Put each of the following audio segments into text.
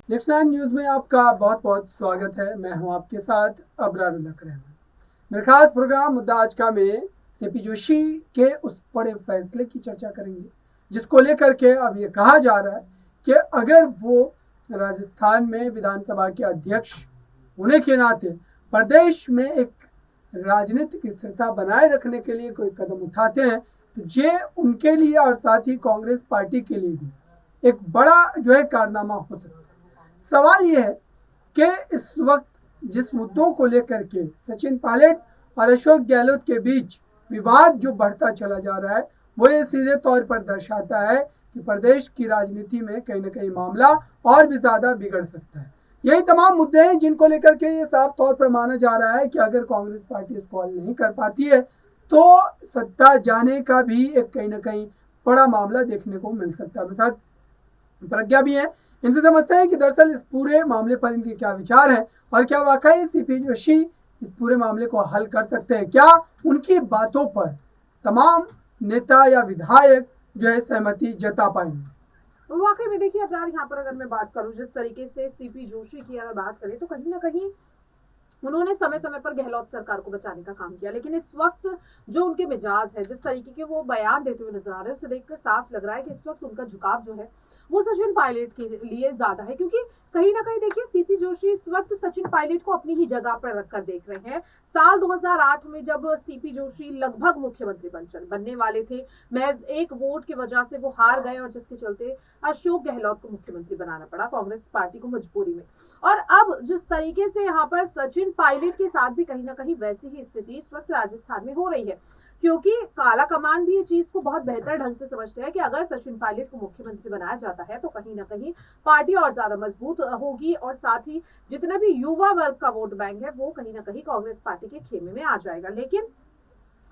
Next nine news में आपका बहुत बहुत स्वागत है। मैं हूं आपके साथ अबरार उल हक रहमान। मेरा खास प्रोग्राम मुद्दा आज का में सीपी जोशी के उस बड़े फैसले की चर्चा करेंगे जिसको लेकर के अब ये कहा जा रहा है कि अगर वो राजस्थान में विधानसभा के अध्यक्ष होने के नाते प्रदेश में एक राजनीतिक स्थिरता बनाए रखने के लिए कोई कदम उठाते हैं तो ये उनके लिए और साथ ही कांग्रेस पार्टी के लिए भी एक बड़ा जो है कारनामा हो सकता है। सवाल यह है कि इस वक्त जिस मुद्दों को लेकर के सचिन पायलट और अशोक गहलोत के बीच विवाद जो बढ़ता चला जा रहा है वो ये सीधे तौर पर दर्शाता है कि प्रदेश की राजनीति में कहीं ना कहीं मामला और भी ज्यादा बिगड़ सकता है। यही तमाम मुद्दे हैं जिनको लेकर के ये साफ तौर पर माना जा रहा है कि अगर कांग्रेस पार्टी इसको हल नहीं कर पाती है तो सत्ता जाने का भी एक कहीं ना कहीं बड़ा मामला देखने को मिल सकता है। साथ प्रज्ञा भी है, इनसे समझते हैं कि दरअसल इस पूरे मामले पर इनके क्या विचार हैं और क्या वाकई सीपी जोशी इस पूरे मामले को हल कर सकते हैं। क्या उनकी बातों पर तमाम नेता या विधायक जो है सहमति जता पाएंगे। वाकई में देखिए अबरार, यहाँ पर अगर मैं बात करूं जिस तरीके से सीपी जोशी की अगर बात करें तो कहीं ना कहीं उन्होंने समय समय पर गहलोत सरकार को बचाने का काम किया, लेकिन इस वक्त जो उनके मिजाज है, जिस तरीके के वो बयान देते हुए नजर आ रहे हैं, उसे देखकर साफ लग रहा है कि इस वक्त उनका झुकाव जो है वो सचिन पायलट के लिए ज्यादा है। क्योंकि कहीं ना कहीं देखिए सीपी जोशी इस वक्त सचिन पायलट को अपनी ही जगह पर रखकर देख रहे हैं। साल 2008 में जब सीपी जोशी लगभग मुख्यमंत्री बनने वाले थे, महज एक वोट की वजह से वो हार गए और जिसके चलते अशोक गहलोत को मुख्यमंत्री बनाना पड़ा कांग्रेस पार्टी को मजबूरी में। और अब जिस तरीके से यहाँ पर सचिन पायलट के साथ भी कहीं ना कहीं वैसी ही स्थिति इस वक्त राजस्थान में हो रही है, क्योंकि काला कमान भी ये चीज को बहुत बेहतर ढंग से समझते हैं कि अगर सचिन पायलट को मुख्यमंत्री बनाया जाता है तो कहीं ना कहीं पार्टी और ज्यादा मजबूत होगी और साथ ही जितना भी युवा वर्ग का वोट बैंक है वो कहीं ना कहीं कांग्रेस पार्टी के खेमे में आ जाएगा। लेकिन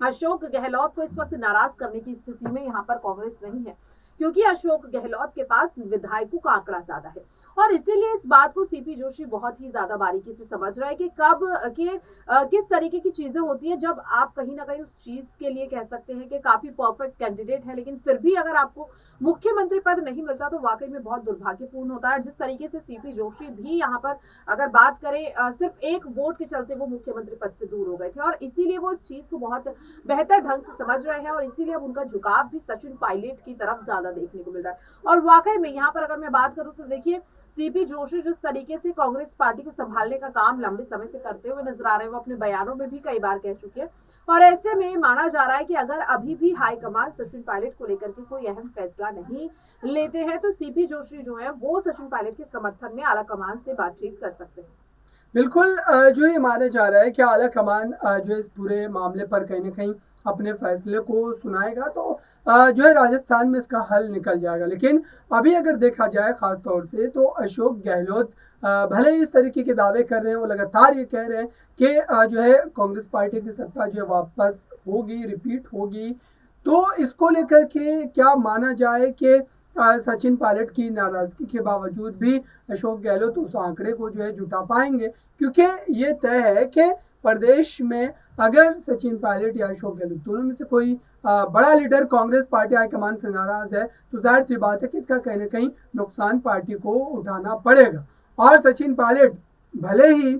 अशोक गहलोत को इस वक्त नाराज करने की स्थिति में यहाँ पर कांग्रेस नहीं है, क्योंकि अशोक गहलोत के पास विधायकों का आंकड़ा ज्यादा है और इसीलिए इस बात को सीपी जोशी बहुत ही ज्यादा बारीकी से समझ रहा है कि कब किस तरीके की चीजें होती है जब आप कहीं ना कहीं उस चीज के लिए कह सकते हैं कि काफी परफेक्ट कैंडिडेट है, लेकिन फिर भी अगर आपको मुख्यमंत्री पद नहीं मिलता तो वाकई में बहुत दुर्भाग्यपूर्ण होता है। जिस तरीके से सीपी जोशी भी यहाँ पर अगर बात करें सिर्फ एक वोट के चलते वो मुख्यमंत्री पद से दूर हो गए थे और इसीलिए वो इस चीज को बहुत बेहतर ढंग से समझ रहे हैं और इसीलिए अब उनका झुकाव भी सचिन पायलट की तरफ ज्यादा देखने को मिल रहा है। और वाकई में यहाँ पर अगर मैं बात करूं तो देखिए सीपी जोशी जिस तरीके से कांग्रेस पार्टी को संभालने का काम लंबे समय से करते हुए नजर आ रहे हैं, वो अपने बयानों में भी कई बार कह चुके हैं और ऐसे में माना जा रहा है कि अगर अभी भी हाईकमान सचिन पायलट को लेकर के कोई अहम फैसला नहीं लेते हैं तो सीपी जोशी जो है वो सचिन पायलट के समर्थन में आला कमान से बातचीत कर सकते हैं। बिल्कुल, जो ये माना जा रहा है कि आला कमान जो इस पूरे मामले पर कहीं ना कहीं अपने फैसले को सुनाएगा तो जो है राजस्थान में इसका हल निकल जाएगा। लेकिन अभी अगर देखा जाए खास तौर से तो अशोक गहलोत भले ही इस तरीके के दावे कर रहे हैं, वो लगातार ये कह रहे हैं कि जो है कांग्रेस पार्टी की सत्ता जो है वापस होगी, रिपीट होगी। तो इसको लेकर के क्या माना जाए कि सचिन पायलट की नाराजगी के बावजूद भी अशोक गहलोत उस आंकड़े को जो है जुटा पाएंगे, क्योंकि ये तय है कि प्रदेश में अगर सचिन पायलट या अशोक गहलोत दोनों में से कोई बड़ा लीडर कांग्रेस पार्टी हाईकमान से नाराज है तो जाहिर सी बात है कि इसका कहीं ना कहीं नुकसान पार्टी को उठाना पड़ेगा। और सचिन पायलट भले ही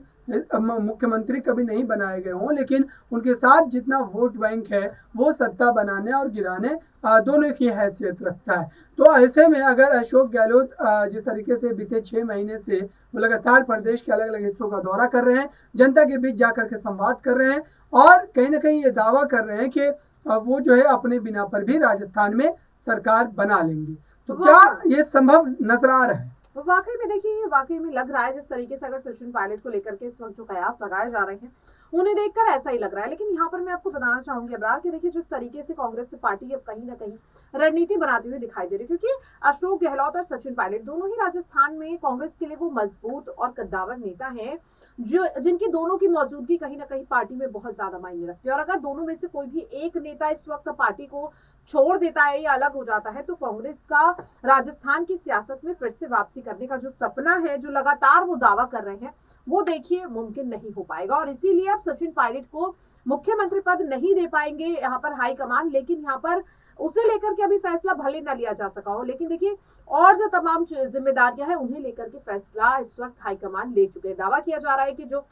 मुख्यमंत्री कभी नहीं बनाए गए हों, लेकिन उनके साथ जितना वोट बैंक है वो सत्ता बनाने और गिराने दोनों की हैसियत रखता है। तो ऐसे में अगर अशोक गहलोत जिस तरीके से बीते 6 महीने से वो लगातार प्रदेश के अलग अलग हिस्सों का दौरा कर रहे हैं, जनता के बीच जाकर के संवाद कर रहे हैं और कहीं ना कहीं ये दावा कर रहे हैं कि वो जो है अपने बिना पर भी राजस्थान में सरकार बना लेंगे, तो क्या ये संभव नजर आ रहा है? वाकई में देखिए वाकई में लग रहा है जिस तरीके से अगर सचिन पायलट को लेकर के इस वक्त जो कयास लगाए जा रहे हैं उन्हें देखकर ऐसा ही लग रहा है। लेकिन यहाँ पर मैं आपको बताना चाहूंगी अबरार कि देखिए जिस तरीके से कांग्रेस पार्टी अब कहीं ना कहीं रणनीति बनाती हुई दिखाई दे रही है, क्योंकि अशोक गहलोत और सचिन पायलट दोनों ही राजस्थान में कांग्रेस के लिए वो मजबूत और कद्दावर नेता हैं जो जिनकी दोनों की मौजूदगी कहीं ना कहीं पार्टी में बहुत ज्यादा मायने रखती है। और अगर दोनों में से कोई भी एक नेता इस वक्त पार्टी को छोड़ देता है या अलग हो जाता है तो कांग्रेस का राजस्थान की सियासत में फिर से वापसी करने का जो सपना है, जो लगातार वो दावा कर रहे हैं, वो देखिए मुमकिन नहीं हो पाएगा। और इसीलिए अब सचिन पायलट को मुख्यमंत्री पद नहीं दे पाएंगे यहाँ पर हाईकमान, लेकिन यहाँ पर उसे लेकर के अभी फैसला भले न लिया जा सका हो, लेकिन देखिए और जो तमाम जिम्मेदारियां हैं उन्हें लेकर के फैसला इस वक्त हाईकमान ले चुके हैं। दावा किया जा रहा है कि जो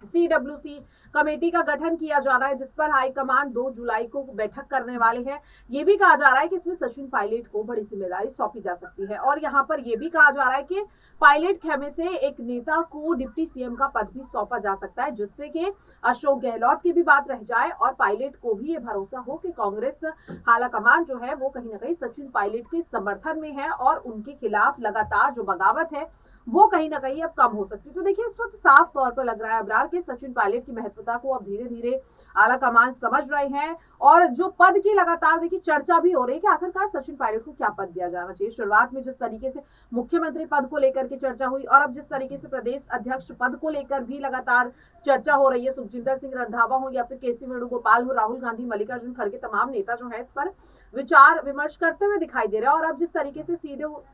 CWC कमेटी का गठन किया जा रहा है, जिस पर हाईकमान 2 जुलाई को बैठक करने वाले हैं, ये भी कहा जा रहा है कि इसमें सचिन पायलट को बड़ी जिम्मेदारी सौंपी जा सकती है। और यहाँ पर यह भी कहा जा रहा है कि पायलट खेमे से एक नेता को डिप्टी CM का पद भी सौंपा जा सकता है, जिससे कि अशोक गहलोत की भी बात रह जाए और पायलट को भी ये भरोसा हो कि कांग्रेस हालाकमान जो है वो कहीं ना कहीं सचिन पायलट के समर्थन में है और उनके खिलाफ लगातार जो बगावत है वो कहीं ना कहीं अब कम हो सकती है। तो देखिए इस वक्त साफ तौर पर लग रहा है अबरार के सचिन पायलट की महत्वता को अब धीरे धीरे आला कमान समझ रहे हैं। और जो पद की लगातार देखिए चर्चा भी हो रही है कि आखिरकार सचिन पायलट को क्या पद दिया जाना चाहिए। शुरुआत में जिस तरीके से मुख्यमंत्री पद को लेकर के चर्चा हुई और अब जिस तरीके से प्रदेश अध्यक्ष पद को लेकर भी लगातार चर्चा हो रही है, सुखजिंदर सिंह रंधावा हो या फिर KC वेणुगोपाल हो, राहुल गांधी, मल्लिकार्जुन खड़गे, तमाम नेता जो है इस पर विचार विमर्श करते हुए दिखाई दे रहे हैं। और अब जिस तरीके से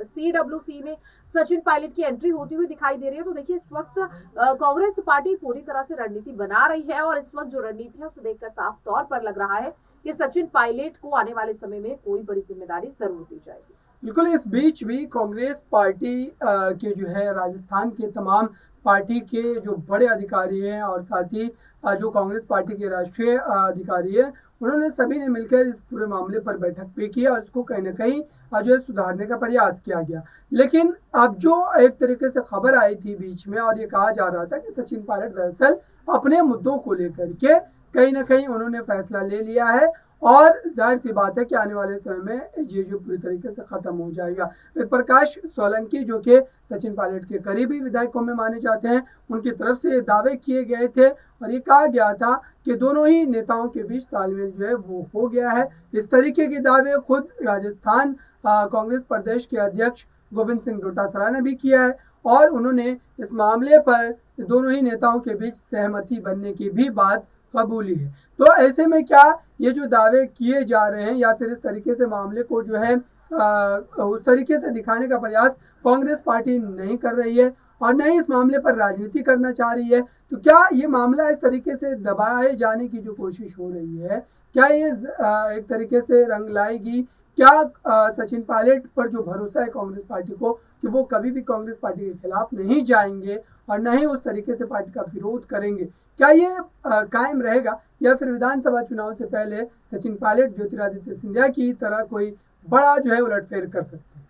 CWC में सचिन पायलट की एंट्री होती हुई दिखाई दे रही है, तो देखिए इस वक्त कांग्रेस पार्टी पूरी तरह से रणनीति बना रही है और इस वक्त जो रणनीति है उसे देखकर साफ तौर पर लग रहा है कि सचिन पायलट को आने वाले समय में कोई बड़ी जिम्मेदारी जरूर दी जाएगी। बिल्कुल, इस बीच भी कांग्रेस पार्टी के जो है राजस्थान के तमाम पार्टी के जो बड़े अधिकारी हैं और साथ ही जो कांग्रेस पार्टी के राष्ट्रीय अधिकारी हैं, उन्होंने सभी ने मिलकर इस पूरे मामले पर बैठक भी की और इसको कहीं ना कहीं जो है सुधारने का प्रयास किया गया। लेकिन अब जो एक तरीके से खबर आई थी बीच में और ये कहा जा रहा था कि सचिन पायलट दरअसल अपने मुद्दों को लेकर के कहीं ना कहीं उन्होंने फैसला ले लिया है और जाहिर सी बात है कि आने वाले समय में ये जो पूरी तरीके से खत्म हो जाएगा। प्रकाश सोलंकी जो कि सचिन पायलट के करीबी विधायकों में माने जाते हैं, उनकी तरफ से दावे किए गए थे और ये कहा गया था कि दोनों ही नेताओं के बीच तालमेल जो है वो हो गया है। इस तरीके के दावे खुद राजस्थान कांग्रेस प्रदेश के अध्यक्ष गोविंद सिंह डोटासरा ने भी किया है और उन्होंने इस मामले पर दोनों ही नेताओं के बीच सहमति बनने की भी बात कबूली है। तो ऐसे में क्या ये जो दावे किए जा रहे हैं या फिर इस तरीके से मामले को जो है उस तरीके से दिखाने का प्रयास कांग्रेस पार्टी नहीं कर रही है और न ही इस मामले पर राजनीति करना चाह रही है, तो क्या ये मामला इस तरीके से दबाए जाने की जो कोशिश हो रही है, क्या ये एक तरीके से रंग लाएगी? क्या सचिन पायलट पर जो भरोसा है कांग्रेस पार्टी को कि वो कभी भी कांग्रेस पार्टी के खिलाफ नहीं जाएंगे और न ही उस तरीके से पार्टी का विरोध करेंगे, क्या ये कायम रहेगा या फिर विधानसभा चुनाव से पहले सचिन पायलट ज्योतिरादित्य सिंधिया की तरह कोई बड़ा जो है उलटफेर कर सकते हैं?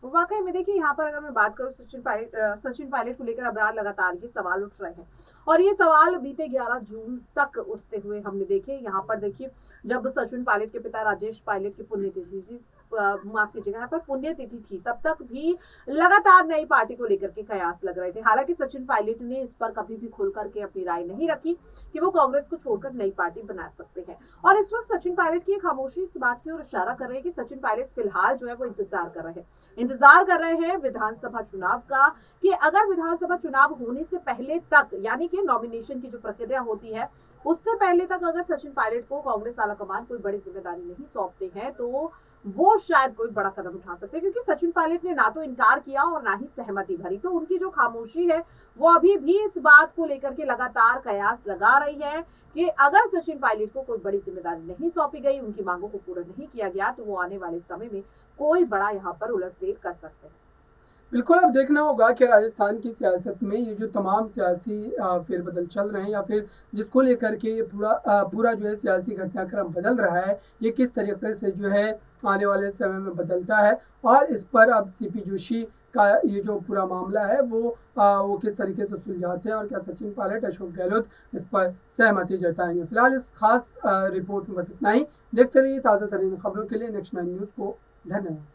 वाकई में देखिए यहाँ पर अगर मैं बात करूँ सचिन पायलट को लेकर अबरार लगातार ये सवाल उठ रहे हैं और ये सवाल बीते 11 जून तक उठते हुए हमने देखे। यहाँ पर देखिए जब सचिन पायलट के पिता राजेश पायलट की पुण्यतिथि थी, माफ कीजिएगा, यहाँ पर पुण्यतिथि थी, तब तक भी लगातार नई पार्टी को लेकर के कयास लग रहे थे। हालांकि सचिन पायलट ने इस पर कभी भी खुल करके अपनी राय नहीं रखी कि वो कांग्रेस को छोड़कर नई पार्टी बना सकते हैं। और इस वक्त सचिन पायलट की खामोशी इस बात की ओर इशारा कर रहे हैं कि सचिन पायलट फिलहाल जो है वो इंतजार कर रहे हैं विधानसभा चुनाव का, कि अगर विधानसभा चुनाव होने से पहले तक, यानी कि नॉमिनेशन की जो प्रक्रिया होती है उससे पहले तक अगर सचिन पायलट को कांग्रेस आलाकमान कोई बड़ी जिम्मेदारी नहीं सौंपते हैं तो वो शायद कोई बड़ा कदम उठा सकते हैं। क्योंकि सचिन पायलट ने ना तो इनकार किया और ना ही सहमति भरी, तो उनकी जो खामोशी है वो अभी भी इस बात को लेकर के लगातार कयास लगा रही है कि अगर सचिन पायलट को कोई बड़ी जिम्मेदारी नहीं सौंपी गई, उनकी मांगों को पूरा नहीं किया गया, तो वो आने वाले समय में कोई बड़ा यहाँ पर उलटफेर कर सकते हैं। बिल्कुल, अब देखना होगा कि राजस्थान की सियासत में ये जो तमाम सियासी फेरबदल चल रहे हैं या फिर जिसको लेकर के ये पूरा जो है सियासी घटनाक्रम बदल रहा है, ये किस तरीके से जो है आने वाले समय में बदलता है और इस पर अब CP जोशी का ये जो पूरा मामला है वो किस तरीके से सुलझाते हैं और क्या सचिन पायलट, अशोक गहलोत इस पर सहमति जताएंगे। फिलहाल इस खास रिपोर्ट में बस इतना ही। देखते रहिए ताज़ा तरीन खबरों के लिए नेक्स्ट 9 न्यूज़ को। धन्यवाद।